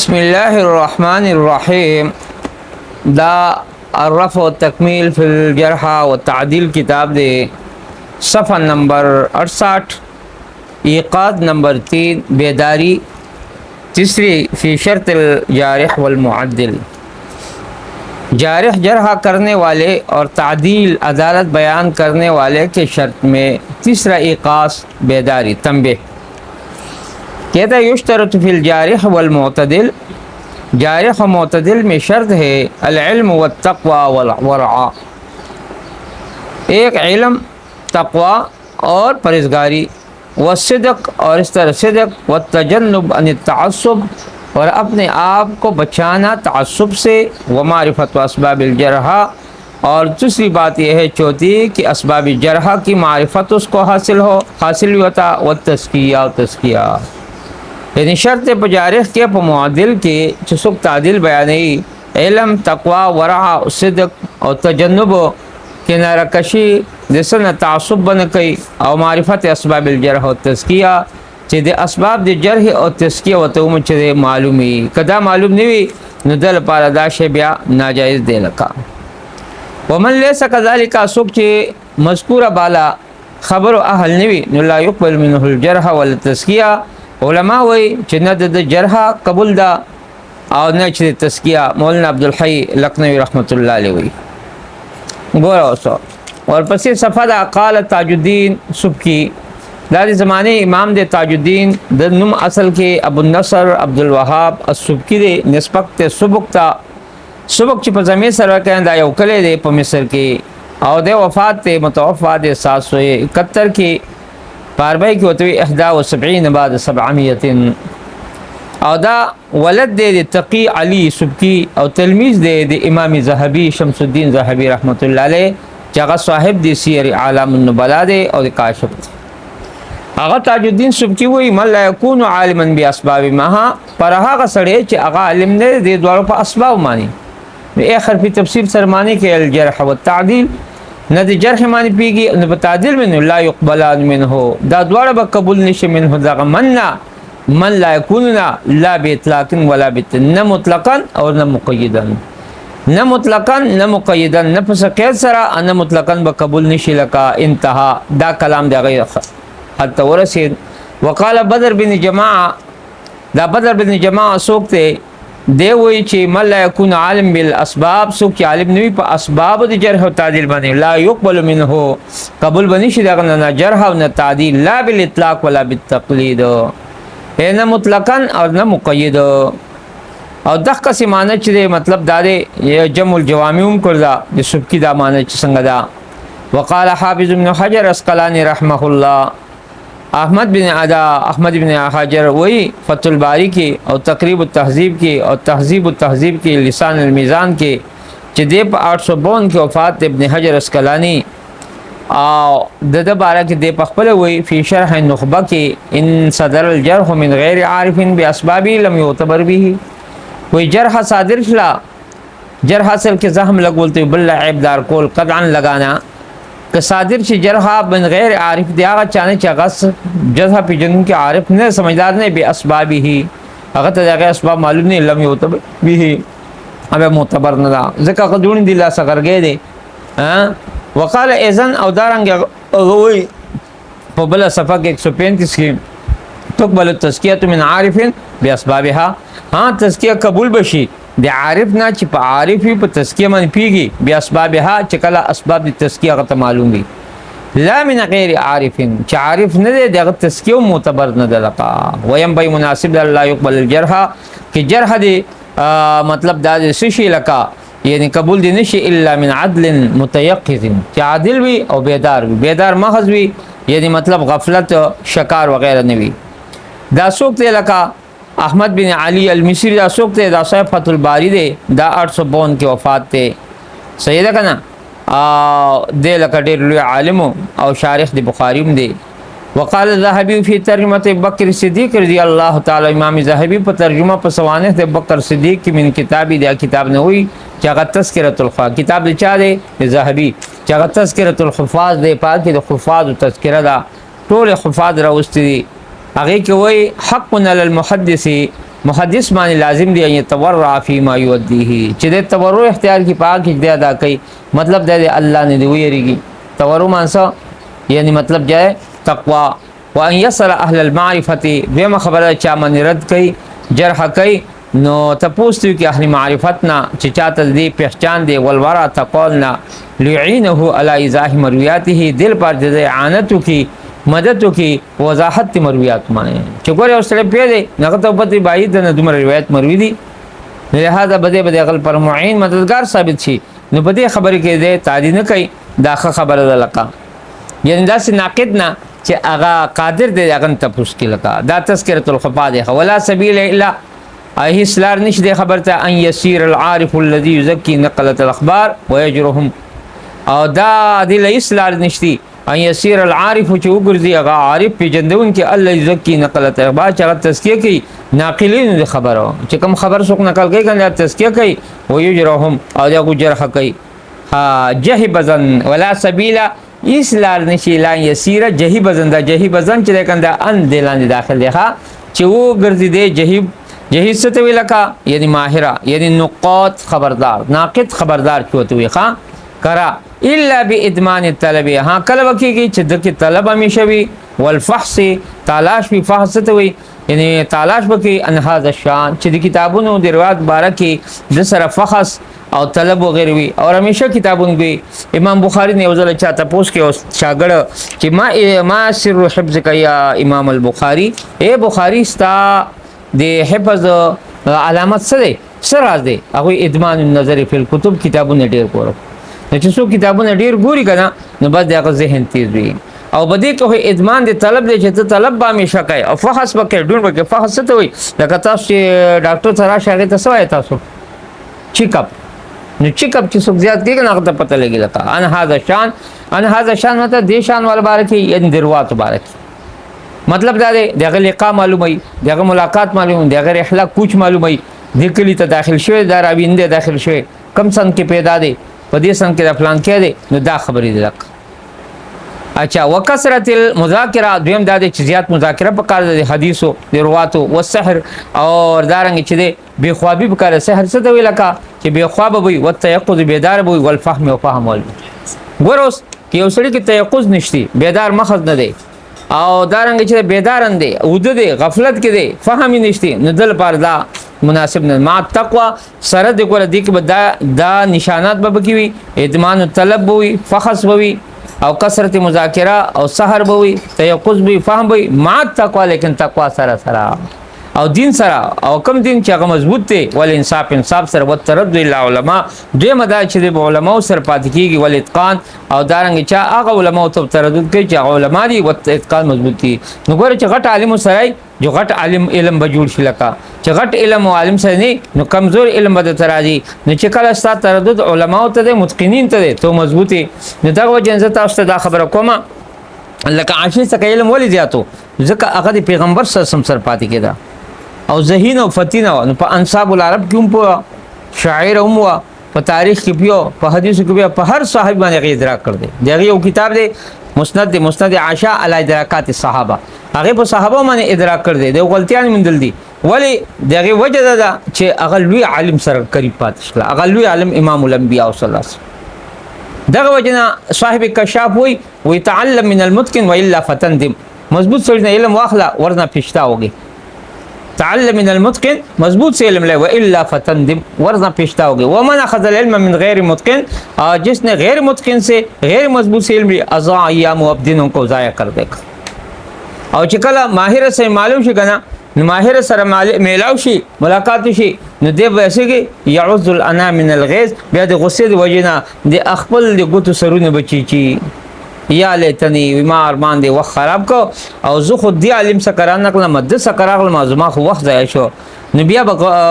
بسم الله الرحمن الرحیم دا الرفع والتکمیل فی الجرح والتعدیل کتاب دے صفحہ نمبر 68 ایقاد نمبر 3 بیداری تیسری فی شرط الجارح والمعدل جارح جرح کرنے والے اور تعدیل عدالت بیان کرنے والے کے شرط میں تیسرا ایقاظ بیداری تنبیہ کہتا ہے یشترط فی الجارح والمعتدل جارح و معتدل میں شرط ہے العلم والتقوی والورع ایک علم تقوی اور پرہیزگاری والصدق اور اس طرح صدق والتجنب عن التعصب اور اپنے آپ کو بچانا تعصب سے ومعرفت اسباب الجرح اور دوسری بات یہ ہے چوتھی کہ اسباب جرح کی معرفت اس کو حاصل ہوتا والتزکیہ و تزکیہ یعنی شرط پہ جارح کے پہ معدل کے چسک تعدیل بیانی علم تقوی ورع صدق اور تجنب کنارہ کشی جسن تعصب بن کئی او معرفت اسباب الجرح و تزکیہ چی دے اسباب دے جرح اور تزکیہ و توم چی دے معلومی کدا معلوم نوی ندل پارا دا شے بیا ناجائز دے لکا ومن لیسا کذالکا سک چی مذکورہ بالا خبر و اہل نوی نلا یقبل منہ الجرح والتزکیہ علماء وی چی ند جرح قبول دا او نچ تزکیہ مولانا عبدالحی لکھنوی رحمت اللہ علیہ وی گورا اوسو اور پسی صفحہ دا قال تاج الدین سبکی دادی زمانے امام دے تاج الدین در نم اصل کے ابو النصر عبدالوہاب السبکی دے نسبت تے سبک تا سبک چی پا زمین سر کہن دا یو کلے دے پا مصر کے او دے وفات تے متوفا دے 771 کی پاربائی کی وطوی 71 بعد 700 او دا ولد دے تقی علی سبکی او تلمیذ دے امام زہبی شمس الدین زہبی رحمت اللہ علیہ جگہ صاحب دی سیر عالم النبلا دے او دے کاشف دے اغا تاج الدین سبکی وی من لا یکون عالما بی اسباب ماہا پر آغا سڑے چی اغا علم دے دے دوارو پا اسباب مانی اخر فی تفسیر سرمانی کے الجرح والتعدیل نہ دی جرح مانی پیگی نہ تعدیل منہ لا یقبلان منہ دا دوارو با قبول نشی منہ دا مننا من لا یکوننا لا بی اطلاقن ولا بیت نہ مطلقا اور نہ مقیدا نہ مطلقا نہ مقیدا نہ پس قید سرا نہ مطلقا با قبول نشی لکا انتہا دا کلام دا غیر حتی ورسید وقال بدر بن جماعہ دا بدر بن جماعہ سوکتے دے وی چی من لا یکون عالم بالاسباب سوک چی عالم نوی پا اسباب دی جرح و تعدیل بنی لا یقبل منہ قبول بنی شی دا نہ جرح و نہ تعدیل لا بالاطلاق ولا بالتقلید اے نہ مطلقا اور نہ مقید اور دخ کا سی معنی چی دے مطلب دا دے یہ جمع الجوامعم کردا دی سبکی دا معنی چی سنگ دا وقال حافظ بن حجر اسقلانی رحمہ اللہ احمد بن حجر وہی فتح الباری کی اور تقریب التہذیب کی اور تہذیب التہذیب کی لسان المیزان کی چدیپ 852 کی وفات ابن حجر اسقلانی دد بارہ کی دے پخپل ہوئی فی شرح نخبہ کی ان صدر الجرح من غیر عارف باسبابی لم یعتبر بھی کوئی جرح صادر فلا جرح اصل کے زہم لگولتے بلہ عیبدار کول قدعن لگانا کہ صادر چی جرح من غیر عارف دیا آغا چانے چا غص جرح پی جنون کے عارف نے سمجھدار نے بے اسبابی ہی اگر تجاقی اسباب معلوم نہیں لم یعتبر بھی اب معتبر ندا ذکر قدرون دیلا سکر گئے دے وقال ایزن او دارنگ اغوی پبلا صفحہ کے 135 کی تقبل التزکیت من عارف بے اسبابها ہاں تزکیہ قبول بشی دے عارف نا چی پا عارفی پا تزکیہ من پیگی بے اسبابها چکلا اسباب دی تزکیہ غتا معلوم گی لا من غیر عارف چی عارف ندے دے غتا تزکیہ معتبر ندے لقا ویم بای مناسب دا اللہ یقبل الجرح کہ جرح دے مطلب دا دے سشی لکا یعنی قبول دی نشی الا من عدل متیقظ چی عادل بھی او بیدار بھی بیدار محض بھی یعنی مطلب غفلت شکار وغیرہ نوی دا سوکتے لکا احمد بن علی المصری دا سوکتے دا صاحب فتح الباری دے دا 852 کی وفات تے صحیح دا کنا دے لکا دیر لوی عالم او شارح دی بخاریم دے وقال الذهبي في ترجمة بکر صدیق رضی اللہ تعالی امام ذہبی پر ترجمہ پر سوانح دے بکر صدیق کی من کتابی دے کتاب نے ہوئی چاگہ تذکرۃ الحفاظ کتاب دے چاہ دے ذہبی چاگہ تذکرۃ الحفاظ دے پاکی دے حفاظ و تذکرہ دا طول حفاظ روستی دی اگے کہ وہی حق علی المحدث محدث باندې لازم دی ان تورع فيما يوديه چې د تورع اختیار کی پاک دې ادا کوي مطلب د الله نه دی ویریږي تورع مانسا یعنی مطلب جائے تقوا وان يصل اهل المعرفه بما خبره چا من رد کوي جرح کوي نو تپوستو کې اهل معرفتنا چې چاته دې پہچان دی ولورا تقولنا ليعينه على ايضاح مروياته دل پر دې اعانتو کی مددو کی وضاحت مرویات معنی چې ګوره اوس سره پیدا نه ته په دې باید نه دومره روایت مروي دي لہذا بده بده عقل پر معین مددگار ثابت شي نو بده خبره کې دې تعدی نه کوي داخه خبره ده لکه یعنی دا سي ناقد نه چې هغه قادر دی هغه تپوس کې لکه دا تذکرۃ الخفا ده ولا سبیل الا ای اسلار نشته خبرته ان يسير العارف الذي يزكي نقلت الاخبار ويجرهم او دا د اسلار نشتی ان يسير العارف چې وګرځي هغه عارف په جندون کې الله يزكي نقلت اخبار چې هغه تزکیه کوي ناقلین خبرو چې کوم خبر څوک نقل کوي کنه تزکیه کوي ويجرهم او دا جرح کوي ها جهبزن ولا سبيل اسلار نشي لا يسير جهبزن دا جهبزن چې کنده ان دلان داخل دی ها چې وګرځي دی جهب څه وی لکه یعنی ماهره یعنی نقاط خبردار ناقد خبردار چوت وی ښا کرا الا بادمان الطلب ها کله وکیږي چې دغه طلب همیشه وي والفحص تلاش وی فحص ته وي یعنی تلاش وکي ان هاذا الشان چې د کتابونو د روایت بارکه د سره فحص او طلب وغیرہ وی او همیشه کتابونه وی امام بخاری نے وزل چاته پوس کې او شاګړ چې ما سر حفظ کیا امام البخاری اے بخاری ستا د حفظ علامت سره راز دی هغه ادمان النظر فی الكتب کتابونه ډیر کورو چې څو کتابونه ډیر ګوري کنه نو بس دغه ذهن تیز وي او بده ته ادمان د طلب دی چې طلب به همیشه کوي او فحص وکړي ډون وکړي فحص ته وي لکه تاسو چې ډاکټر سره شاګرد ته سوای تاسو چیک اپ نو چیک اپ چې څوک زیات کېږي نه ته پته لګي لکه ان هاذا شان مته د شان ول بارکي یعنی دروات بارکي مطلب دا دی دغه لقاء معلومي دغه ملاقات معلومي دغه رحله کوچ معلومي د کلی ته داخل شوی دا راوینده داخل شوی کم سن کې پیدا دی په دې سن کې د فلان کې دی نو دا خبرې دي لکه اچھا وکثرت المذاکره دویم دا دی چې زیات مذاکره په کار د حدیثو د رواتو والسحر او دارنګ چې دی بے خوابی په کار سحر څه دی لکه چې بے خواب وي او تيقظ بیدار وي والفهم او فهم ول ګوروس کې یو سړی کې تيقظ نشتی بیدار مخز نه دی او دارنګ چې بیدارن دی او د غفلت کې دی فهم نشتی نو دل پردا مناسب نه ما تقوا سره د کول دی کې دا نشانات به بکی ادمان طلب وي فحص وي او کثرت مذاکره او سحر وي تيقظ وي فهم وي ما تقوا لیکن تقوا سره او دین سره او کم دین چې هغه مضبوط دی ول انصاف سره وترد العلماء دوی مدا چې د علماء سره پات کیږي ول اتقان او دارنګ چې هغه علماء ته تردد کوي چې علماء دي اتقان مضبوط دي نو ګوره چې غټ عالم سره جو غټ عالم علم بجوړ شي لکه چې غټ علم او عالم سره نه نو کمزور علم بده تراځي نو چې کله ستاسو تردد علماء ته د متقنین ته ته مضبوطي نو دا وجه زه تاسو ته دا خبره کومه لکه عاشق څخه علم ولې زیاتو ځکه هغه د پیغمبر سره سر پاتې کېده او ذهین او فتین او په انصاب العرب کوم په شاعر هم وا په تاریخ کې پیو په حدیث کې پیو په هر صاحب باندې ادراک کړ دې دغه یو کتاب دی مسند عائشہ علی ادراکات الصحابه هغه په صحابه باندې ادراک کړ دې د غلطیان مندل دي ولی دغه وجه ده چې هغه لوی عالم سره قریب پات شل هغه لوی عالم امام الانبیاء صلی الله علیه وسلم دغه وجنه صاحب کشاف وی تعلم من المتقن والا فتندم مضبوط سره علم واخلا ورنه پښتا وږي تعلم من المتقن مضبوط سے علم لے والا فتندم ورنہ پشتا ہوگی ومن اخذ العلم من غیر متقن جس نے غیر متقن سے غیر مضبوط سے علم اضاع ایام و ابدینوں کو ضائع کر دے گا او چې کله ماهر سره معلوم شي کنه نو ماهر سره میلاو شي ملاقات شي نو دی وسیږي يعوذ الانا من الغيظ بیا د غصې د وجنه د خپل د ګوتو سرونه بچي چی یا لیتنی وما ارمان دی وخت خراب کو او زه خود دی عالم سکران نکله مد سکراغل مازما خو وخت ضایع شو نو بیا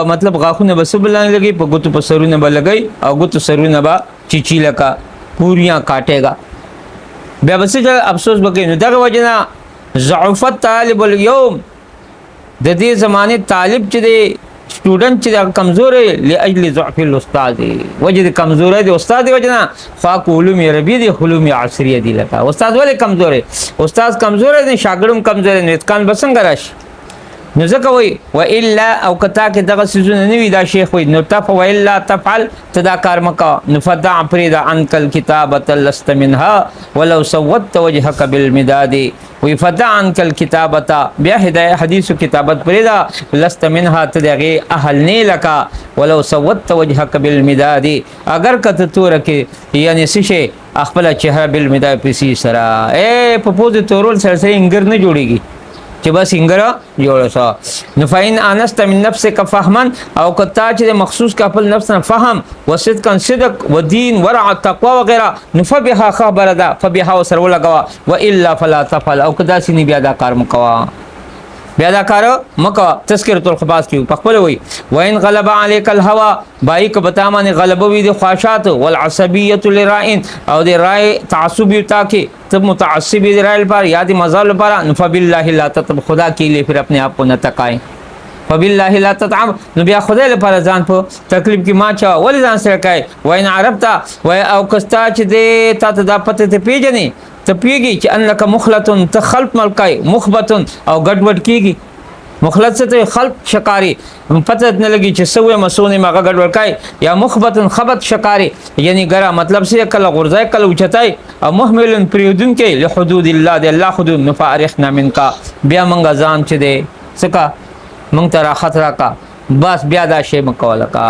مطلب غاخونه بس بلان لګي په ګوتو په سرونه به لګي او ګوتو سرونه به چیچی لکا پوریاں کاټेगा بیا بس افسوس وکړي نو دغه وجنه ضعفت طالب اليوم د دې زمانه طالب چې دی سټوډنټ چې کمزور دی لاجل ضعف الاستاذ وجد کمزور دی استاد دی وجنه فاق علوم عربی دی علوم عصریه دی لکه استاد ولې کمزور دی استاد کمزور دی شاګردم کمزور دی اتقان بسنګ راشي نو ځکه وایي و الا او کتا کې دغه سيزونه نه وي دا شیخ وایي نو تف و الا تفعل تدا کار مکا نو فدع پرید عنك الكتابة لست منها ولو سودت وجهك بالمداد وی فدع عنك الكتابة بیا هدايه حدیث کتابت پریدا لست منها تدغه اهل نه لکا ولو سودت وجهك بالمداد اگر کته تور کې یعنی سشه خپل چهره بالمداد پسی سرا اے په پوز تورول سره انګر نه جوړیږي چې بس انګره جوړه سا نو فین انست من نفسک فهما او کتا چې مخصوص کا خپل نفس نه فهم وصدق صدق ودین ورع تقوا وغیرہ نو فبها خبر ده فبها وسر ولګوا والا فلا تفعل او کدا سینی بیا دا کار مکوا بیا دا کار مکوا تذکرۃ الخباث کی خپل وی وین غلب علیک الهوى بایک بتامن غلبوی د خواہشات والعصبیت لرائن او د رائے تعصب یتا کی تب متعصب د رائے پر یاد مزال پر فبالله لا تطب خدا کی لیے پھر اپنے آپ کو نہ تکائیں فبالله لا تطعم نو بیا خدای لپاره ځان په تکلیف کې ما چا ول ځان سره کوي وین عربتا و او کستا چې دې تا ته دا پته ته پیژنې ته پیږي چې انک مخلتن تخلط ملکای مخبت او ګډوډ کیږي مخلط ته خلط شکاری پته نه لګي چې سوې مسونه ما ګډوډ کای یا مخبتن خبت شکاری یعنی ګره مطلب سي کله غرزای کله اوچتای او محملن پریودن کې له حدود الله د الله حدود نفارخنا منکا بیا منګه ځان چې دې سکا مونږ ته را خطر کا بس بیا دا شی مکول کا